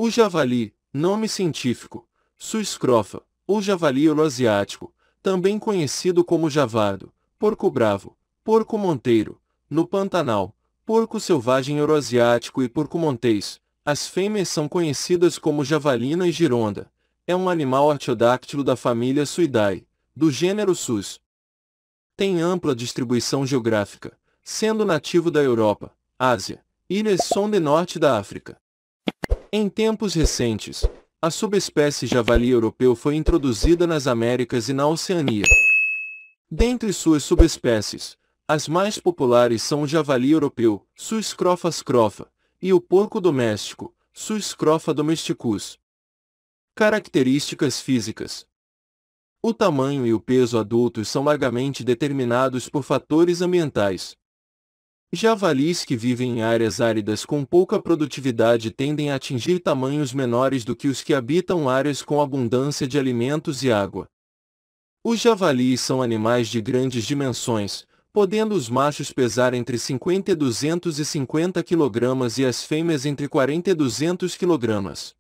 O javali, nome científico, Sus scrofa, ou javali euroasiático, também conhecido como javardo, porco-bravo, porco-monteiro, no Pantanal, porco selvagem euroasiático e porco-montês. As fêmeas são conhecidas como javalina e gironda. É um animal artiodáctilo da família Suidae, do gênero Sus. Tem ampla distribuição geográfica, sendo nativo da Europa, Ásia, ilhas Sonde norte da África. Em tempos recentes, a subespécie javali europeu foi introduzida nas Américas e na Oceania. Dentre suas subespécies, as mais populares são o javali europeu, Sus scrofa scrofa, e o porco doméstico, Sus scrofa domesticus. Características físicas. O tamanho e o peso adultos são largamente determinados por fatores ambientais. Javalis que vivem em áreas áridas com pouca produtividade tendem a atingir tamanhos menores do que os que habitam áreas com abundância de alimentos e água. Os javalis são animais de grandes dimensões, podendo os machos pesar entre 50 e 250 kg e as fêmeas entre 40 e 200 kg.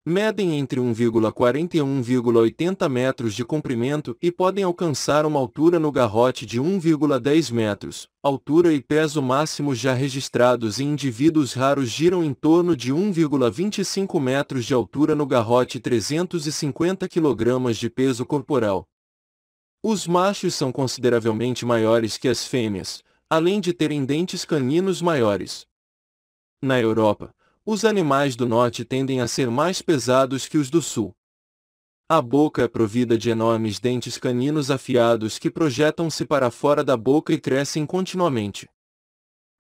Medem entre 1,40 e 1,80 metros de comprimento e podem alcançar uma altura no garrote de 1,10 metros. Altura e peso máximos já registrados em indivíduos raros giram em torno de 1,25 metros de altura no garrote e 350 kg de peso corporal. Os machos são consideravelmente maiores que as fêmeas, além de terem dentes caninos maiores. Na Europa, os animais do norte tendem a ser mais pesados que os do sul. A boca é provida de enormes dentes caninos afiados que projetam-se para fora da boca e crescem continuamente.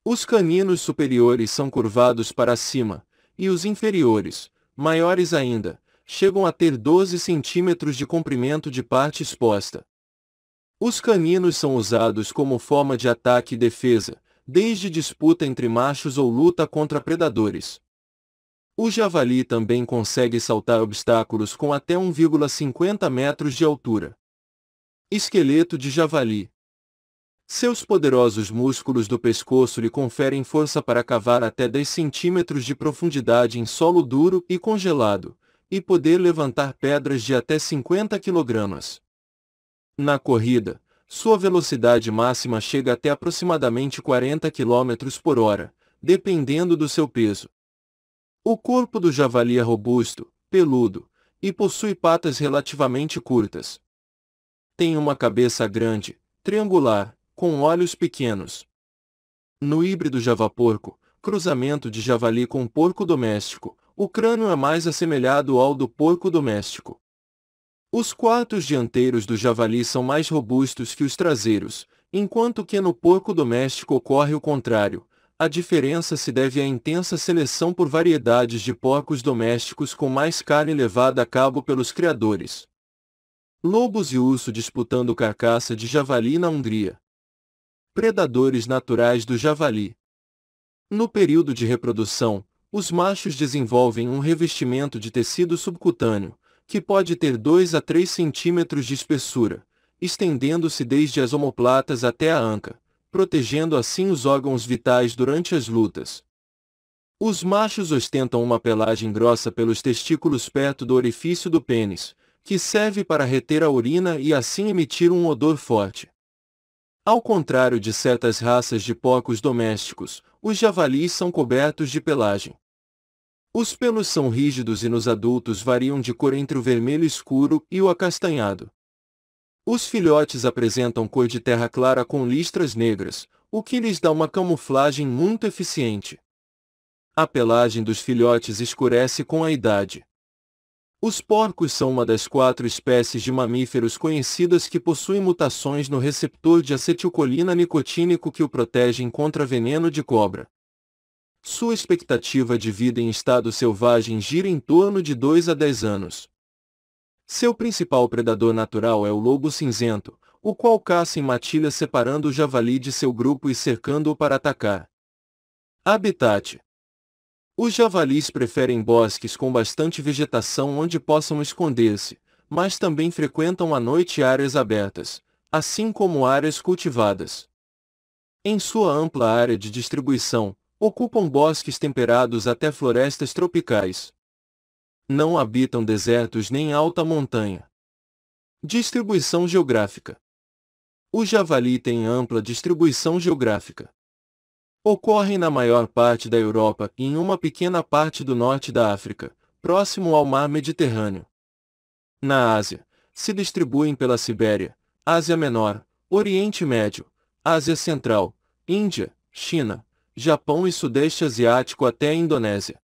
Os caninos superiores são curvados para cima, e os inferiores, maiores ainda, chegam a ter 12 centímetros de comprimento de parte exposta. Os caninos são usados como forma de ataque e defesa, desde disputa entre machos ou luta contra predadores. O javali também consegue saltar obstáculos com até 1,50 metros de altura. Esqueleto de javali. Seus poderosos músculos do pescoço lhe conferem força para cavar até 10 centímetros de profundidade em solo duro e congelado, e poder levantar pedras de até 50 kg. Na corrida, sua velocidade máxima chega até aproximadamente 40 km por hora, dependendo do seu peso. O corpo do javali é robusto, peludo, e possui patas relativamente curtas. Tem uma cabeça grande, triangular, com olhos pequenos. No híbrido javaporco, cruzamento de javali com porco doméstico, o crânio é mais assemelhado ao do porco doméstico. Os quartos dianteiros do javali são mais robustos que os traseiros, enquanto que no porco doméstico ocorre o contrário. A diferença se deve à intensa seleção por variedades de porcos domésticos com mais carne levada a cabo pelos criadores. Lobos e urso disputando carcaça de javali na Hungria. Predadores naturais do javali. No período de reprodução, os machos desenvolvem um revestimento de tecido subcutâneo, que pode ter 2 a 3 centímetros de espessura, estendendo-se desde as omoplatas até a anca, protegendo assim os órgãos vitais durante as lutas. Os machos ostentam uma pelagem grossa pelos testículos perto do orifício do pênis, que serve para reter a urina e assim emitir um odor forte. Ao contrário de certas raças de porcos domésticos, os javalis são cobertos de pelagem. Os pelos são rígidos e nos adultos variam de cor entre o vermelho escuro e o acastanhado. Os filhotes apresentam cor de terra clara com listras negras, o que lhes dá uma camuflagem muito eficiente. A pelagem dos filhotes escurece com a idade. Os porcos são uma das 4 espécies de mamíferos conhecidas que possuem mutações no receptor de acetilcolina nicotínico que o protegem contra veneno de cobra. Sua expectativa de vida em estado selvagem gira em torno de 2 a 10 anos. Seu principal predador natural é o lobo cinzento, o qual caça em matilha separando o javali de seu grupo e cercando-o para atacar. Habitat. Os javalis preferem bosques com bastante vegetação onde possam esconder-se, mas também frequentam à noite áreas abertas, assim como áreas cultivadas. Em sua ampla área de distribuição, ocupam bosques temperados até florestas tropicais. Não habitam desertos nem alta montanha. Distribuição geográfica. O javali tem ampla distribuição geográfica. Ocorrem na maior parte da Europa e em uma pequena parte do norte da África, próximo ao mar Mediterrâneo. Na Ásia, se distribuem pela Sibéria, Ásia Menor, Oriente Médio, Ásia Central, Índia, China, Japão e Sudeste Asiático até a Indonésia.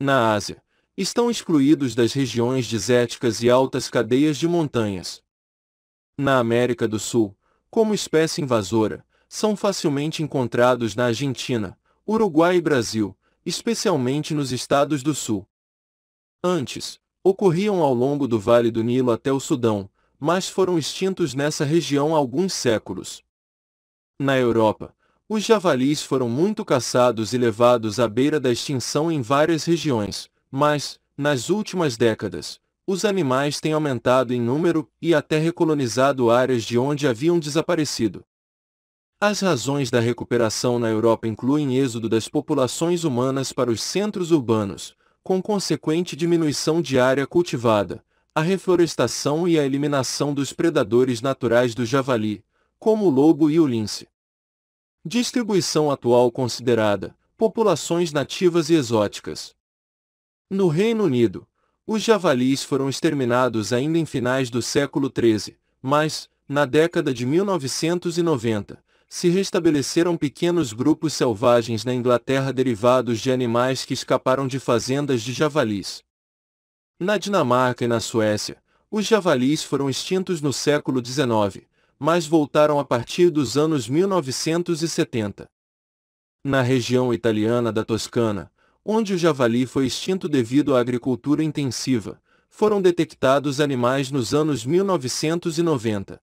Na Ásia, estão excluídos das regiões desérticas e altas cadeias de montanhas. Na América do Sul, como espécie invasora, são facilmente encontrados na Argentina, Uruguai e Brasil, especialmente nos estados do Sul. Antes, ocorriam ao longo do Vale do Nilo até o Sudão, mas foram extintos nessa região há alguns séculos. Na Europa, os javalis foram muito caçados e levados à beira da extinção em várias regiões, mas, nas últimas décadas, os animais têm aumentado em número e até recolonizado áreas de onde haviam desaparecido. As razões da recuperação na Europa incluem êxodo das populações humanas para os centros urbanos, com consequente diminuição de área cultivada, a reflorestação e a eliminação dos predadores naturais do javali, como o lobo e o lince. Distribuição atual considerada: populações nativas e exóticas. No Reino Unido, os javalis foram exterminados ainda em finais do século XIII, mas, na década de 1990, se restabeleceram pequenos grupos selvagens na Inglaterra derivados de animais que escaparam de fazendas de javalis. Na Dinamarca e na Suécia, os javalis foram extintos no século XIX, mas voltaram a partir dos anos 1970. Na região italiana da Toscana, onde o javali foi extinto devido à agricultura intensiva, foram detectados animais nos anos 1990.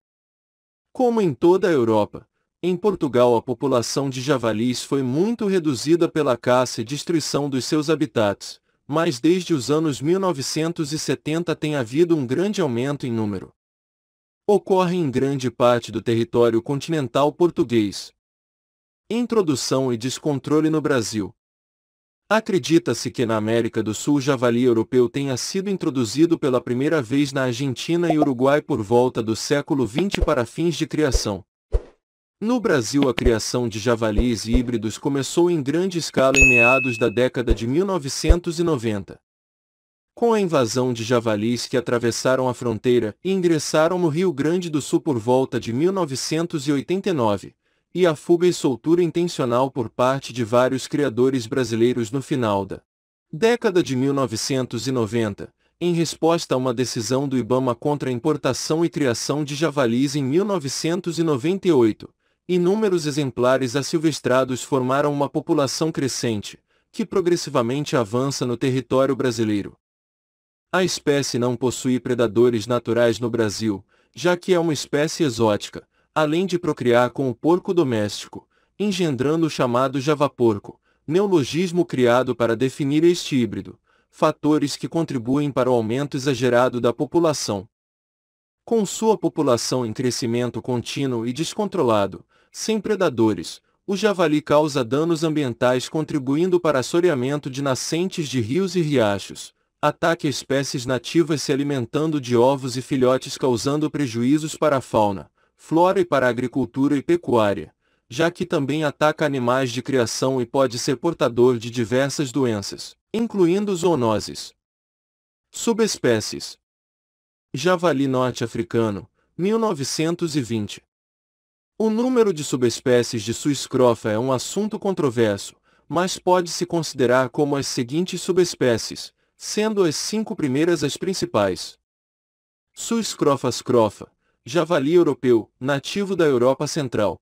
Como em toda a Europa, em Portugal a população de javalis foi muito reduzida pela caça e destruição dos seus habitats, mas desde os anos 1970 tem havido um grande aumento em número. Ocorre em grande parte do território continental português. Introdução e descontrole no Brasil. Acredita-se que na América do Sul o javali europeu tenha sido introduzido pela primeira vez na Argentina e Uruguai por volta do século XX para fins de criação. No Brasil a criação de javalis e híbridos começou em grande escala em meados da década de 1990. Com a invasão de javalis que atravessaram a fronteira e ingressaram no Rio Grande do Sul por volta de 1989, e a fuga e soltura intencional por parte de vários criadores brasileiros no final da década de 1990, em resposta a uma decisão do IBAMA contra a importação e criação de javalis em 1998, inúmeros exemplares asilvestrados formaram uma população crescente, que progressivamente avança no território brasileiro. A espécie não possui predadores naturais no Brasil, já que é uma espécie exótica, além de procriar com o porco doméstico, engendrando o chamado javaporco, neologismo criado para definir este híbrido, fatores que contribuem para o aumento exagerado da população. Com sua população em crescimento contínuo e descontrolado, sem predadores, o javali causa danos ambientais contribuindo para assoreamento de nascentes de rios e riachos, ataque a espécies nativas se alimentando de ovos e filhotes causando prejuízos para a fauna, flora e para a agricultura e pecuária, já que também ataca animais de criação e pode ser portador de diversas doenças, incluindo zoonoses. Subespécies: javali norte-africano, 1920. O número de subespécies de Suiscrofa é um assunto controverso, mas pode-se considerar como as seguintes subespécies, sendo as 5 primeiras as principais. Suiscrofa scrofa, javali europeu, nativo da Europa Central.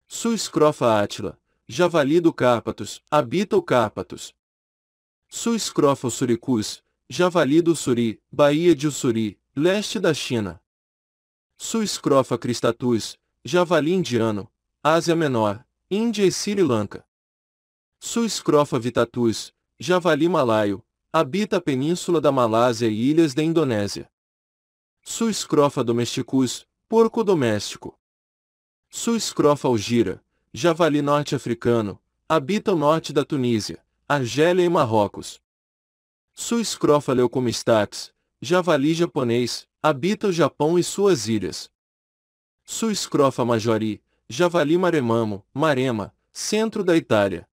Suiscrofa atila, javali do Cárpatos, habita o Cárpatos. Suiscrofa usuricus, javali do Ussuri, Baía de Ussuri, leste da China. Suiscrofa cristatus, javali indiano, Ásia Menor, Índia e Sri Lanka. Suiscrofa vitatus, javali malaio, habita a península da Malásia e ilhas da Indonésia. Suiscrofa domesticus, porco doméstico. Suiscrofa algira, javali norte-africano, habita o norte da Tunísia, Argélia e Marrocos. Suiscrofa leucomistax, javali japonês, habita o Japão e suas ilhas. Suiscrofa majori, javali maremamo, Marema, centro da Itália.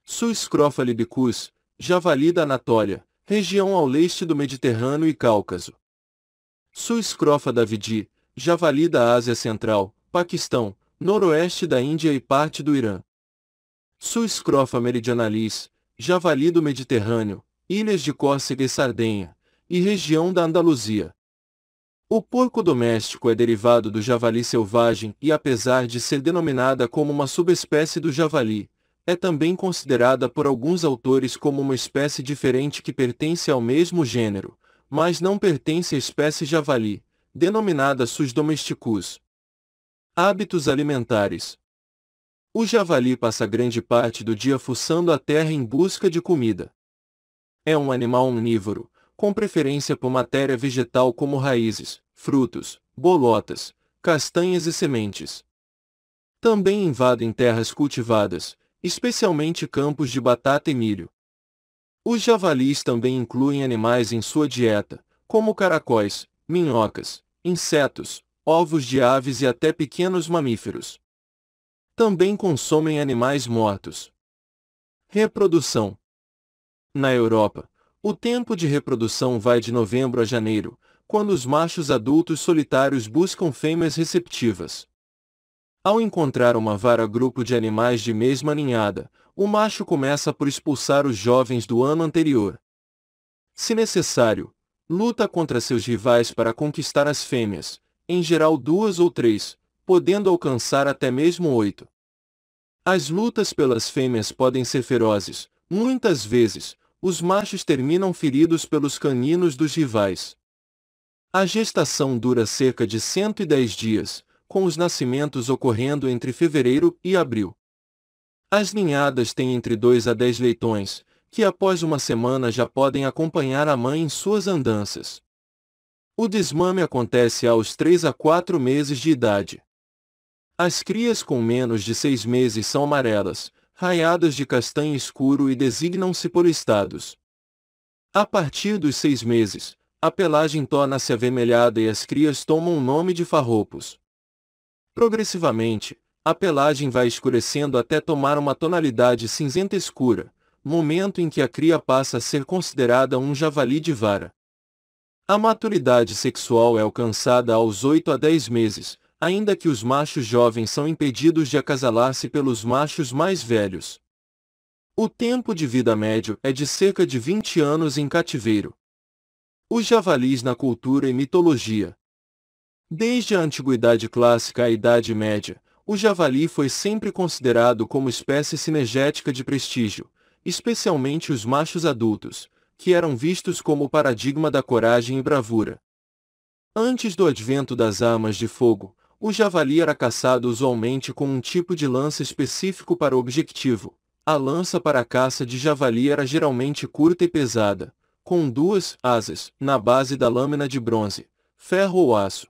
Suiscrofa libicus, javali da Anatólia, região ao leste do Mediterrâneo e Cáucaso. Suiscrofa davidi, javali da Ásia Central, Paquistão, noroeste da Índia e parte do Irã. Suiscrofa meridionalis, javali do Mediterrâneo, ilhas de Córcega e Sardenha, e região da Andaluzia. O porco doméstico é derivado do javali selvagem e, apesar de ser denominada como uma subespécie do javali, é também considerada por alguns autores como uma espécie diferente que pertence ao mesmo gênero, mas não pertence à espécie javali, denominada Sus domesticus. Hábitos alimentares. O javali passa grande parte do dia fuçando a terra em busca de comida. É um animal omnívoro, com preferência por matéria vegetal como raízes, frutos, bolotas, castanhas e sementes. Também invadem terras cultivadas, especialmente campos de batata e milho. Os javalis também incluem animais em sua dieta, como caracóis, minhocas, insetos, ovos de aves e até pequenos mamíferos. Também consomem animais mortos. Reprodução. Na Europa, o tempo de reprodução vai de novembro a janeiro, quando os machos adultos solitários buscam fêmeas receptivas. Ao encontrar uma vara-grupo de animais de mesma ninhada, o macho começa por expulsar os jovens do ano anterior. Se necessário, luta contra seus rivais para conquistar as fêmeas, em geral 2 ou 3, podendo alcançar até mesmo 8. As lutas pelas fêmeas podem ser ferozes, muitas vezes, os machos terminam feridos pelos caninos dos rivais. A gestação dura cerca de 110 dias, com os nascimentos ocorrendo entre fevereiro e abril. As ninhadas têm entre 2 a 10 leitões, que após uma semana já podem acompanhar a mãe em suas andanças. O desmame acontece aos 3 a 4 meses de idade. As crias com menos de 6 meses são amarelas, raiadas de castanho escuro e designam-se por estados. A partir dos 6 meses, a pelagem torna-se avermelhada e as crias tomam o nome de farropos. Progressivamente, a pelagem vai escurecendo até tomar uma tonalidade cinzenta escura, momento em que a cria passa a ser considerada um javali de vara. A maturidade sexual é alcançada aos 8 a 10 meses, ainda que os machos jovens são impedidos de acasalar-se pelos machos mais velhos. O tempo de vida médio é de cerca de 20 anos em cativeiro. Os javalis na cultura e mitologia. Desde a Antiguidade Clássica à Idade Média, o javali foi sempre considerado como espécie cinegética de prestígio, especialmente os machos adultos, que eram vistos como o paradigma da coragem e bravura. Antes do advento das armas de fogo, o javali era caçado usualmente com um tipo de lança específico para o objetivo. A lança para a caça de javali era geralmente curta e pesada, com 2 asas na base da lâmina de bronze, ferro ou aço.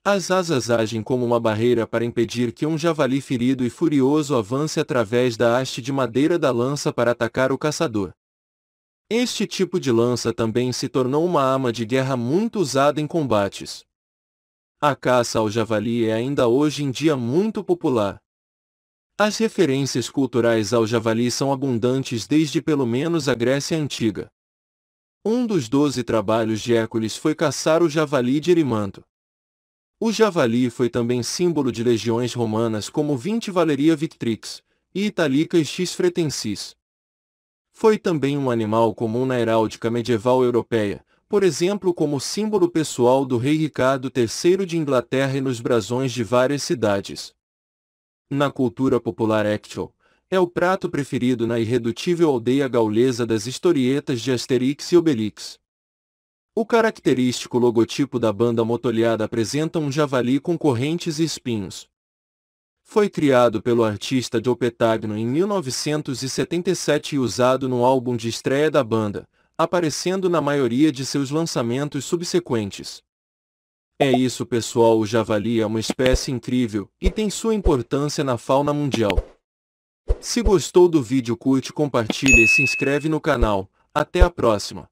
As asas agem como uma barreira para impedir que um javali ferido e furioso avance através da haste de madeira da lança para atacar o caçador. Este tipo de lança também se tornou uma arma de guerra muito usada em combates. A caça ao javali é ainda hoje em dia muito popular. As referências culturais ao javali são abundantes desde pelo menos a Grécia Antiga. Um dos 12 trabalhos de Hércules foi caçar o javali de Erimanto. O javali foi também símbolo de legiões romanas como 20 Valeria Victrix, e Italica e X Fretensis. Foi também um animal comum na heráldica medieval europeia, por exemplo como símbolo pessoal do rei Ricardo III de Inglaterra e nos brasões de várias cidades. Na cultura popular actual, é o prato preferido na irredutível aldeia gaulesa das historietas de Asterix e Obelix. O característico logotipo da banda motolhada apresenta um javali com correntes e espinhos. Foi criado pelo artista Joe Petagno em 1977 e usado no álbum de estreia da banda, aparecendo na maioria de seus lançamentos subsequentes. É isso pessoal, o javali é uma espécie incrível e tem sua importância na fauna mundial. Se gostou do vídeo, curte, compartilha e se inscreve no canal. Até a próxima!